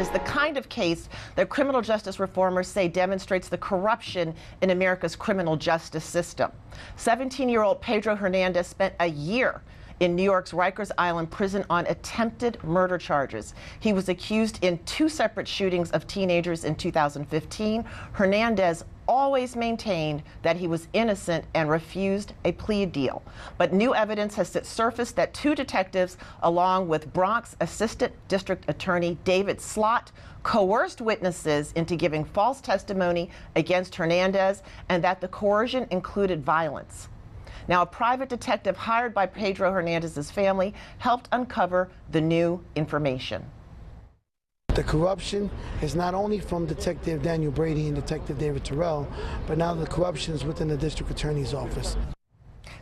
is the kind of case that criminal justice reformers say demonstrates the corruption in America's criminal justice system. 17-year-old Pedro Hernandez spent a year in New York's Rikers Island prison on attempted murder charges. He was accused in 2 separate shootings of teenagers in 2015. Hernandez always maintained that he was innocent and refused a plea deal. But new evidence has surfaced that 2 detectives, along with Bronx Assistant District Attorney David Slott, coerced witnesses into giving false testimony against Hernandez, and that the coercion included violence. Now, a private detective hired by Pedro Hernandez's family helped uncover the new information. The corruption is not only from Detective Daniel Brady and Detective David Terrell, but now the corruption is within the district attorney's office.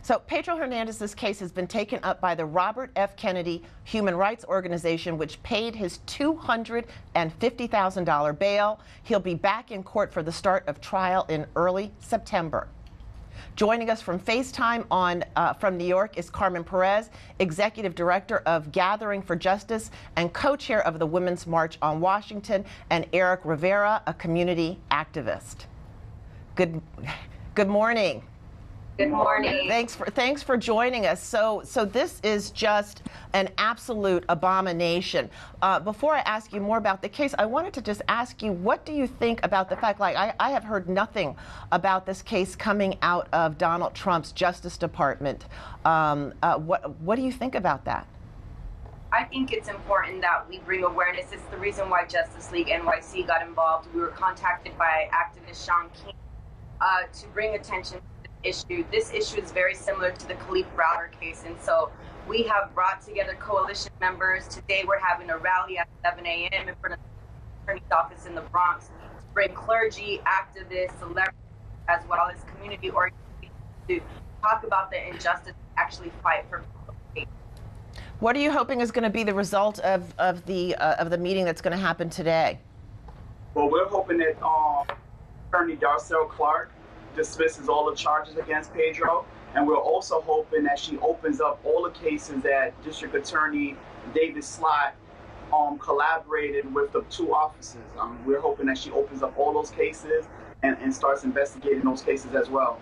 So Pedro Hernandez's case has been taken up by the Robert F. Kennedy Human Rights Organization, which paid his $250,000 bail. He'll be back in court for the start of trial in early September. Joining us from FaceTime from New York is Carmen Perez, Executive Director of Gathering for Justice and co-chair of the Women's March on Washington, and Eric Rivera, a community activist. Good morning. Good morning. Thanks for joining us. So this is just an absolute abomination. Before I ask you more about the case, I wanted to just ask you, what do you think about the fact, like I have heard nothing about this case coming out of Donald Trump's Justice Department. What do you think about that? I think it's important that we bring awareness. It's the reason why Justice League NYC got involved. We were contacted by activist Sean King to bring attention to this issue. This issue is very similar to the Khalif Browder case, and so we have brought together coalition members. Today we're having a rally at 7 a.m. in front of the attorney's office in the Bronx to bring clergy, activists, celebrities, as well as community organizations to talk about the injustice and actually fight for people. What are you hoping is going to be the result of the meeting that's going to happen today? Well, we're hoping that Attorney Darcel Clark dismisses all the charges against Pedro, and we're also hoping that she opens up all the cases that District Attorney David Slott collaborated with the 2 officers. We're hoping that she opens up all those cases and starts investigating those cases as well.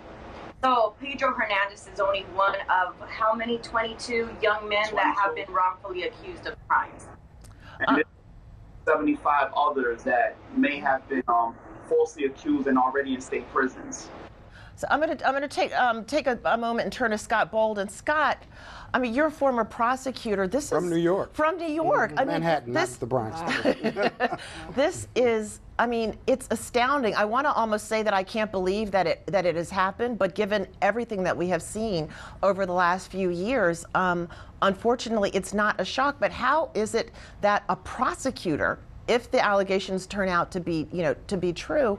So Pedro Hernandez is only one of how many 22 young men 22. That have been wrongfully accused of crimes. And there's 75 others that may have been falsely accused and already in state prisons. So I'm gonna take a moment and turn to Scott Bolden. Scott, I mean, you're a former prosecutor. This is from New York. From New York. I mean, Manhattan, not the Bronx. This is, I mean, it's astounding. I want to almost say that I can't believe that it has happened, but given everything that we have seen over the last few years, unfortunately, it's not a shock. But how is it that a prosecutor, if the allegations turn out to be, to be true,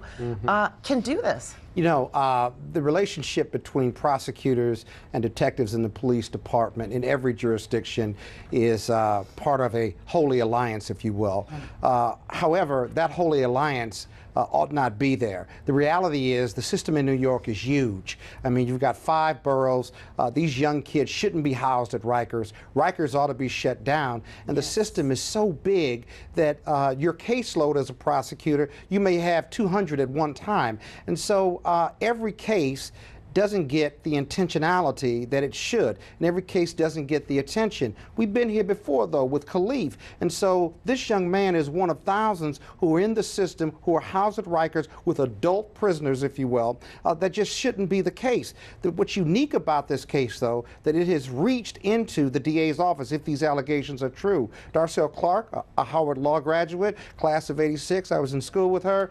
can do this? You know, the relationship between prosecutors and detectives in the police department in every jurisdiction is part of a holy alliance, if you will. However, that holy alliance ought not be there. The reality is the system in New York is huge. I mean, you've got 5 boroughs. These young kids shouldn't be housed at Rikers. Rikers ought to be shut down. And the system is so big that your caseload as a prosecutor, you may have 200 at one time. And so every case doesn't get the intentionality that it should, and every case doesn't get the attention. We've been here before, though, with Khalif, and so this young man is one of thousands who are in the system, who are housed at Rikers with adult prisoners, if you will. That just shouldn't be the case. What's unique about this case, though, that it has reached into the DA's office, if these allegations are true. Darcel Clark, a Howard Law graduate, class of '86, I was in school with her.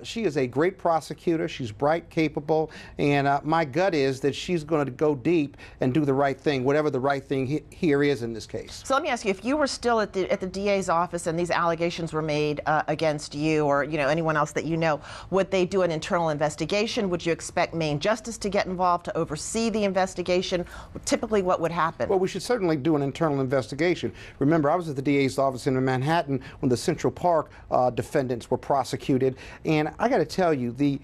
She is a great prosecutor. She's bright, capable, and my gut is that she's going to go deep and do the right thing, whatever the right thing here is in this case. So let me ask you, if you were still at the DA's office and these allegations were made against you or anyone else that you know, would they do an internal investigation? Would you expect Maine Justice to get involved to oversee the investigation? Typically, what would happen? Well, we should certainly do an internal investigation. Remember, I was at the DA's office in Manhattan when the Central Park defendants were prosecuted, and I got to tell you, the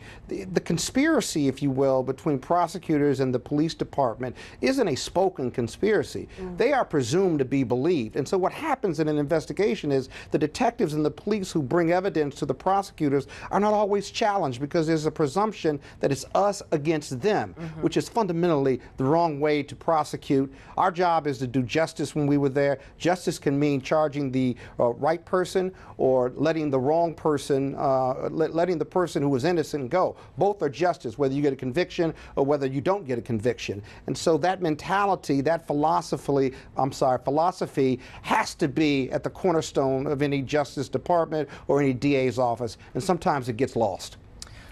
conspiracy, if you will, between between prosecutors and the police department isn't a spoken conspiracy. They are presumed to be believed. And so what happens in an investigation is the detectives and the police who bring evidence to the prosecutors are not always challenged because there's a presumption that it's us against them, which is fundamentally the wrong way to prosecute. Our job is to do justice when we were there. Justice can mean charging the right person or letting the wrong person, letting the person who was innocent go. Both are justice, whether you get a conviction or whether you don't get a conviction. And so that mentality, that philosophy has to be at the cornerstone of any Justice Department or any DA's office, and sometimes it gets lost.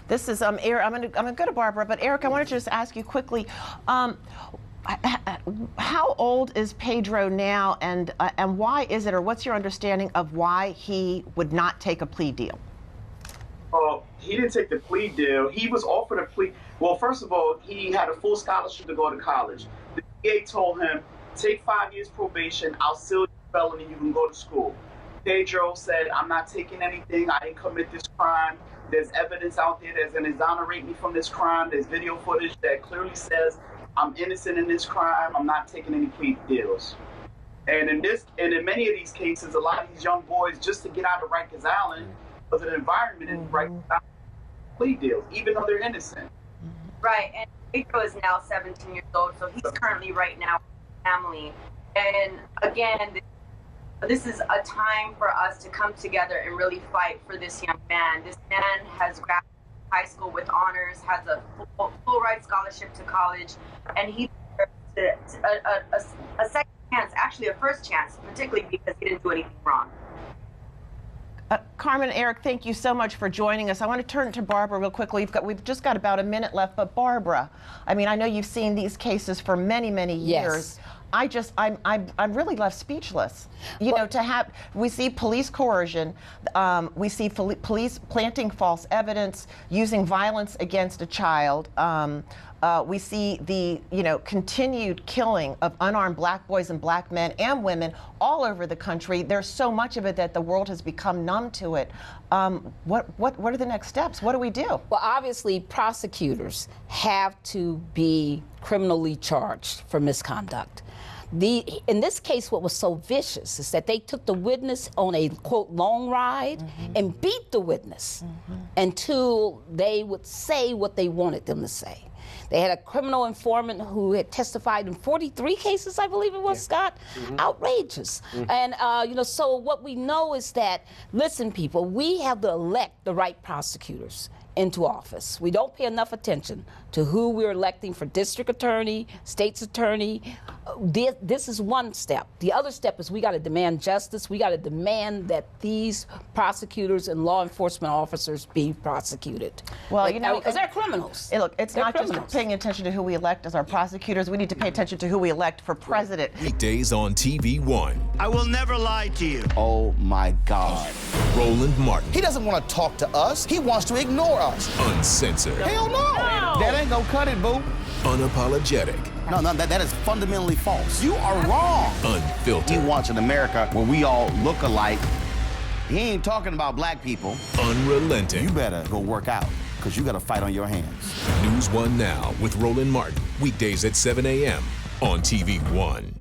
This is Eric. I'm gonna go to Barbara, but Eric, I wanted to just ask you quickly. How old is Pedro now, and why is it, or what's your understanding of why he would not take a plea deal? Well, he didn't take the plea deal. He was offered a plea. Well, first of all, he had a full scholarship to go to college. The DA told him, take 5 years probation, I'll seal your felony, you can go to school. Pedro said, I'm not taking anything, I didn't commit this crime. There's evidence out there that's going to exonerate me from this crime. There's video footage that clearly says I'm innocent in this crime. I'm not taking any plea deals. And in many of these cases, a lot of these young boys, just to get out of Rikers Island, was an environment in Rikers Island, plea deals, even though they're innocent. Right, and Pedro is now 17 years old, so he's currently right now with his family. And again, this is a time for us to come together and really fight for this young man. This man has graduated high school with honors, has a full ride scholarship to college, and he deserves a second chance, actually a first chance, particularly because he didn't do anything wrong. Carmen, Eric, thank you so much for joining us. I want to turn to Barbara real quickly. We've just got about a minute left, but Barbara, I mean, I know you've seen these cases for many, many years. Yes. I'm really left speechless. You know, we see police coercion, we see police planting false evidence, using violence against a child. We see the, continued killing of unarmed black boys and black men and women all over the country. There's so much of it that the world has become numb to it. What are the next steps? What do we do? Well, obviously, prosecutors have to be criminally charged for misconduct. In this case, what was so vicious is that they took the witness on a, quote, long ride and beat the witness until they would say what they wanted them to say. They had a criminal informant who had testified in 43 cases, I believe it was, Scott. Outrageous. And, so what we know is that, listen, people, we have to elect the right prosecutors into office. We don't pay enough attention to who we're electing for district attorney, state's attorney. This is one step. The other step is we got to demand justice. We got to demand that these prosecutors and law enforcement officers be prosecuted. Well, because they're criminals. Look, it's not just paying attention to who we elect as our prosecutors. We need to pay attention to who we elect for president. Weekdays on TV One. I will never lie to you. Oh my God. Roland Martin. He doesn't want to talk to us. He wants to ignore us. Uncensored. Hell no. That ain't gonna cut it, boo. Unapologetic. No, that is fundamentally false. You are wrong. Unfiltered. He wants an America where we all look alike. He ain't talking about black people. Unrelenting. You better go work out, because you got a fight on your hands. NewsOne Now with Roland Martin. Weekdays at 7 a.m. on TV One.